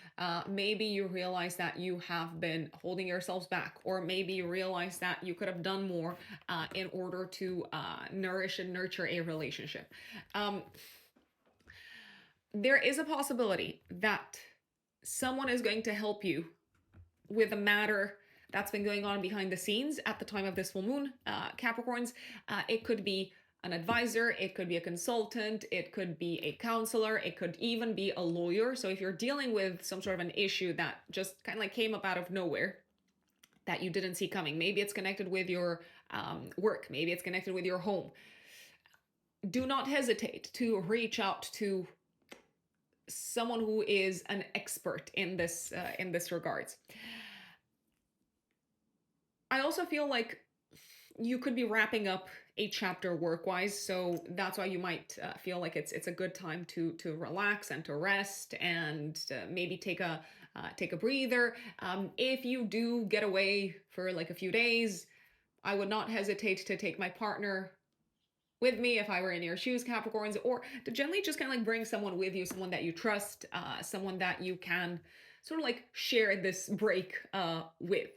Maybe you realize that you have been holding yourselves back, or maybe you realize that you could have done more in order to nourish and nurture a relationship. There is a possibility that someone is going to help you with a matter that's been going on behind the scenes at the time of this full moon, Capricorns. It could be an advisor, it could be a consultant, it could be a counselor, it could even be a lawyer. So if you're dealing with some sort of an issue that just kind of like came up out of nowhere, that you didn't see coming, maybe it's connected with your work, maybe it's connected with your home, do not hesitate to reach out to someone who is an expert in this regards. I also feel like you could be wrapping up a chapter work-wise, so that's why you might feel like it's a good time to relax and to rest and maybe take a breather. If you do get away for like a few days, I would not hesitate to take my partner with me if I were in your shoes, Capricorns, or to gently just kind of like bring someone with you, someone that you trust, someone that you can sort of like share this break with.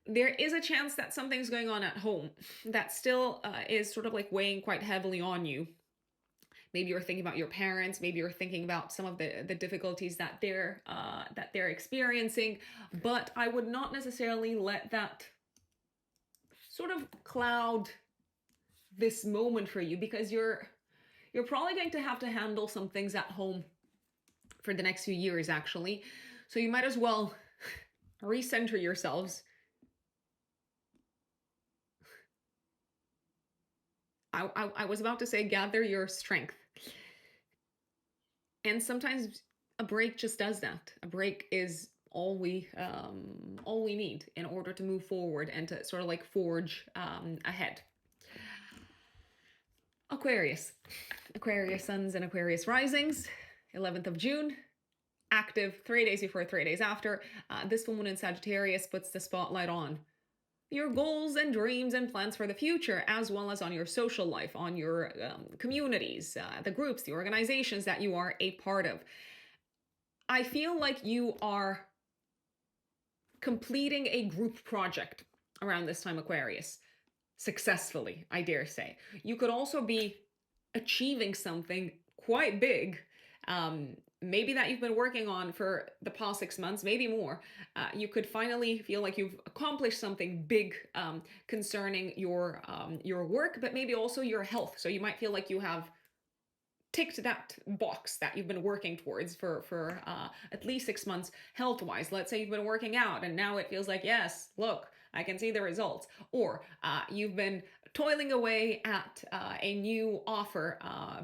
There is a chance that something's going on at home that still is sort of like weighing quite heavily on you. Maybe you're thinking about your parents. Maybe you're thinking about some of the difficulties that they're experiencing. But I would not necessarily let that sort of cloud this moment for you, because you're probably going to have to handle some things at home for the next few years, actually. So you might as well recenter yourselves. I was about to say gather your strength. And sometimes a break just does that. A break is all we need in order to move forward and to sort of like forge ahead. Aquarius suns and Aquarius risings, 11th of June, active 3 days before, 3 days after. This full moon in Sagittarius puts the spotlight on your goals and dreams and plans for the future, as well as on your social life, on your communities, the groups, the organizations that you are a part of. I feel like you are completing a group project around this time, Aquarius, successfully, I dare say. You could also be achieving something quite big, maybe that you've been working on for the past 6 months, maybe more. You could finally feel like you've accomplished something big concerning your work, but maybe also your health. So you might feel like you have ticked that box that you've been working towards for at least 6 months health-wise. Let's say you've been working out and now it feels like, yes, look, I can see the results. Or you've been toiling away at a new offer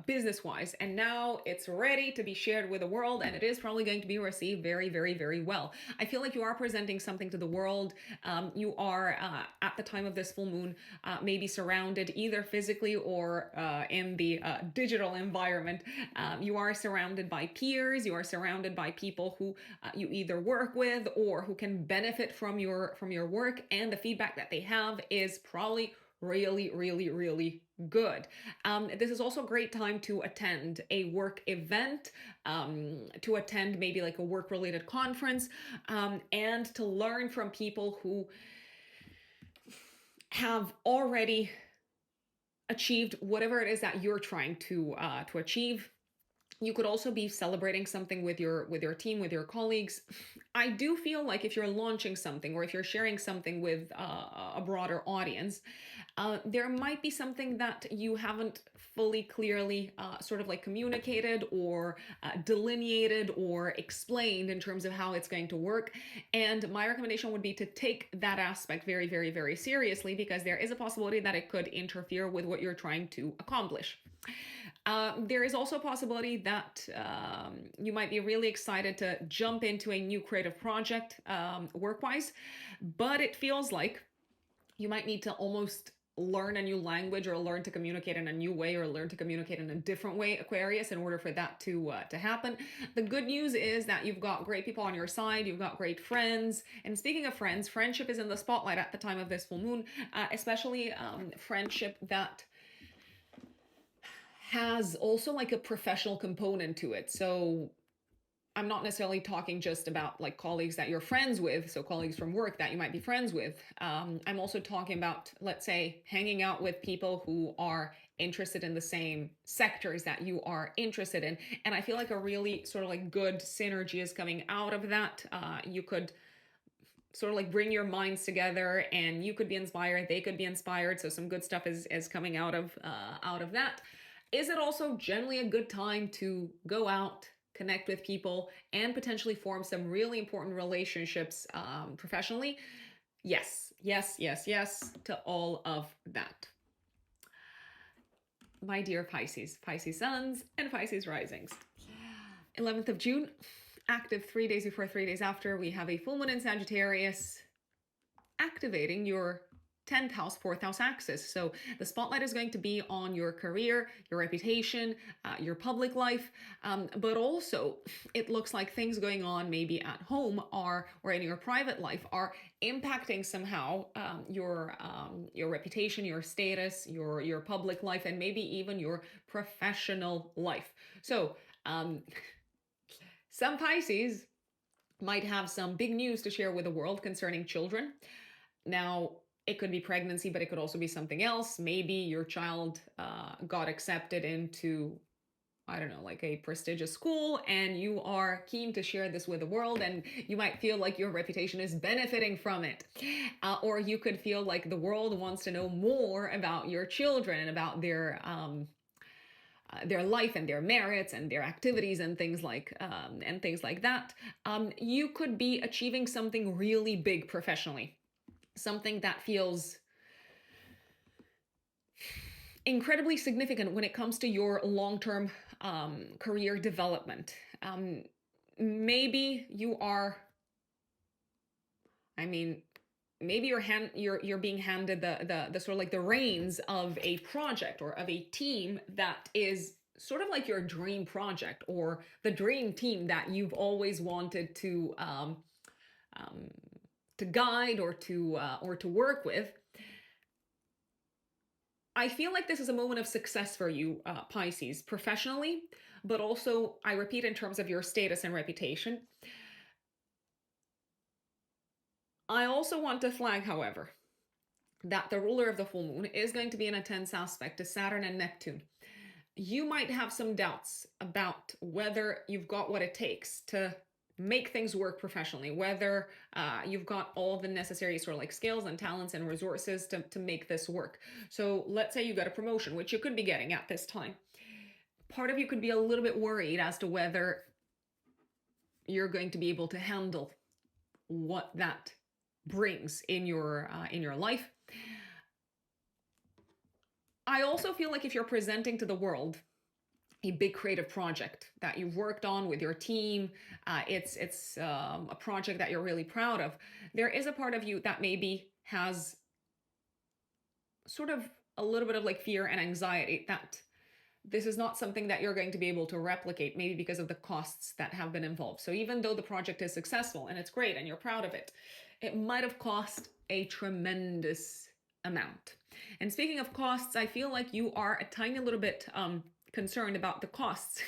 business-wise, and now it's ready to be shared with the world, and it is probably going to be received very, very, very well. I feel like you are presenting something to the world. You are at the time of this full moon maybe surrounded either physically or in the digital environment. You are surrounded by peers, you are surrounded by people who you either work with or who can benefit from your work, and the feedback that they have is probably really, really, really good. This is also a great time to attend a work event, to attend maybe like a work related conference, and to learn from people who have already achieved whatever it is that you're trying to achieve. You could also be celebrating something with your team, with your colleagues. I do feel like if you're launching something or if you're sharing something with a broader audience, there might be something that you haven't fully clearly sort of like communicated or delineated or explained in terms of how it's going to work. And my recommendation would be to take that aspect very, very, very seriously, because there is a possibility that it could interfere with what you're trying to accomplish. There is also a possibility that you might be really excited to jump into a new creative project work-wise, but it feels like you might need to almost learn a new language or learn to communicate in a new way or learn to communicate in a different way, Aquarius, in order for that to happen. The good news is that you've got great people on your side, you've got great friends. And speaking of friends, friendship is in the spotlight at the time of this full moon, especially friendship that has also like a professional component to it. So I'm not necessarily talking just about like colleagues that you're friends with, so colleagues from work that you might be friends with. I'm also talking about, let's say, hanging out with people who are interested in the same sectors that you are interested in. And I feel like a really sort of like good synergy is coming out of that. You could sort of like bring your minds together, and you could be inspired, they could be inspired. So some good stuff is coming out of that. Is it also generally a good time to go out, connect with people, and potentially form some really important relationships professionally? Yes, yes, yes, yes to all of that. My dear Pisces, Pisces suns and Pisces risings. 11th of June, active 3 days before, 3 days after, we have a full moon in Sagittarius activating your 10th house, 4th house axis. So the spotlight is going to be on your career, your reputation, your public life, but also it looks like things going on maybe at home or in your private life are impacting somehow your reputation, your status, your public life, and maybe even your professional life. So some Pisces might have some big news to share with the world concerning children. Now, it could be pregnancy, but it could also be something else. Maybe your child got accepted into, I don't know, like a prestigious school, and you are keen to share this with the world, and you might feel like your reputation is benefiting from it. Or you could feel like the world wants to know more about your children and about their life and their merits and their activities and things like that. You could be achieving something really big professionally, something that feels incredibly significant when it comes to your long-term career development. Maybe you are, maybe you're being handed the sort of like the reins of a project or of a team that is sort of like your dream project or the dream team that you've always wanted to guide or to work with. I feel like this is a moment of success for you, Pisces, professionally, but also, I repeat, in terms of your status and reputation. I also want to flag, however, that the ruler of the full moon is going to be in a tense aspect to Saturn and Neptune. You might have some doubts about whether you've got what it takes to make things work professionally, whether you've got all the necessary sort of like skills and talents and resources to make this work. So let's say you got a promotion, which you could be getting at this time. Part of you could be a little bit worried as to whether you're going to be able to handle what that brings in your life. I also feel like if you're presenting to the world a big creative project that you've worked on with your team, it's a project that you're really proud of, there is a part of you that maybe has sort of a little bit of like fear and anxiety that this is not something that you're going to be able to replicate, maybe because of the costs that have been involved. So even though the project is successful and it's great and you're proud of it, it might have cost a tremendous amount. And speaking of costs, I feel like you are a tiny little bit concerned about the costs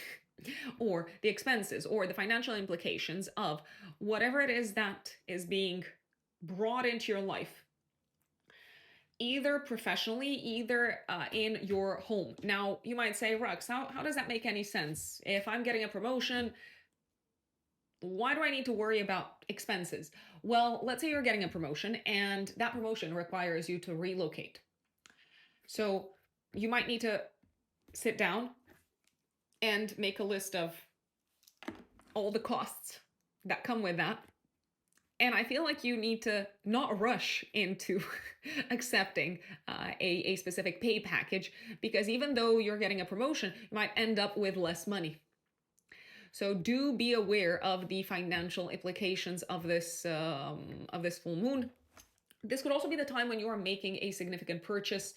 or the expenses or the financial implications of whatever it is that is being brought into your life, either professionally, either in your home. Now, you might say, Rux, how does that make any sense? If I'm getting a promotion, why do I need to worry about expenses? Well, let's say you're getting a promotion and that promotion requires you to relocate. So you might need to sit down and make a list of all the costs that come with that. And I feel like you need to not rush into accepting a specific pay package, because even though you're getting a promotion, you might end up with less money. So do be aware of the financial implications of this full moon. This could also be the time when you are making a significant purchase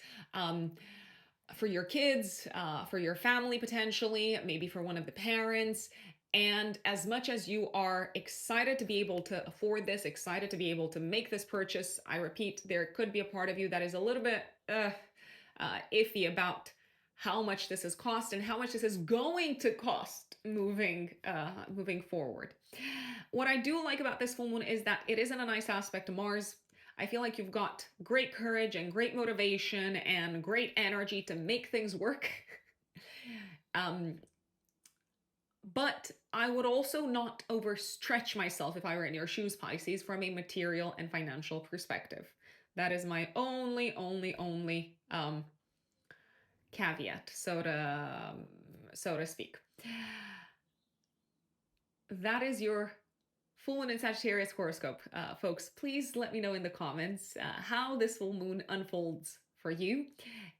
for your kids, for your family potentially, maybe for one of the parents. And as much as you are excited to be able to afford this, excited to be able to make this purchase, I repeat, there could be a part of you that is a little bit iffy about how much this has cost and how much this is going to cost moving forward. What I do like about this full moon is that it is in a nice aspect to Mars. I feel like you've got great courage and great motivation and great energy to make things work. But I would also not overstretch myself if I were in your shoes, Pisces, from a material and financial perspective. That is my only caveat, so to speak. That is your full moon in Sagittarius horoscope. Folks, please let me know in the comments how this full moon unfolds for you.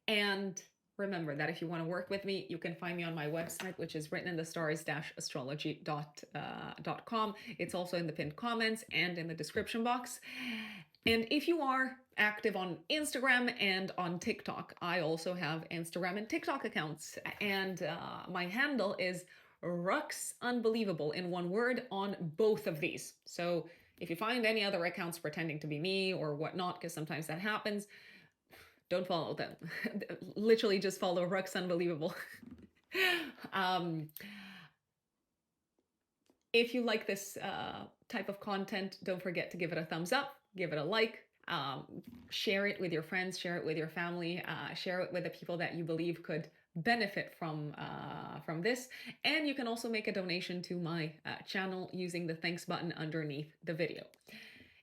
And remember that if you want to work with me, you can find me on my website, which is written in the stars-astrology.com. It's also in the pinned comments and in the description box. And if you are active on Instagram and on TikTok, I also have Instagram and TikTok accounts. And my handle is Rux Unbelievable in one word on both of these. So if you find any other accounts pretending to be me or whatnot, because sometimes that happens, don't follow them. Literally just follow Rux Unbelievable. If you like this type of content, don't forget to give it a thumbs up, give it a like, share it with your friends, share it with your family, share it with the people that you believe could benefit from this. And you can also make a donation to my channel using the thanks button underneath the video.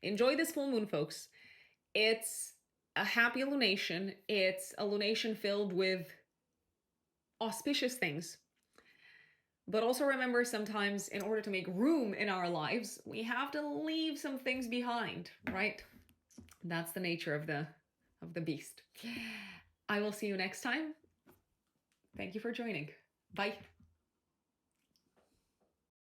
Enjoy this full moon, folks. It's a happy lunation. It's a lunation filled with auspicious things. But also remember, sometimes in order to make room in our lives, we have to leave some things behind, right? That's the nature of the beast. I will see you next time. Thank you for joining. Bye.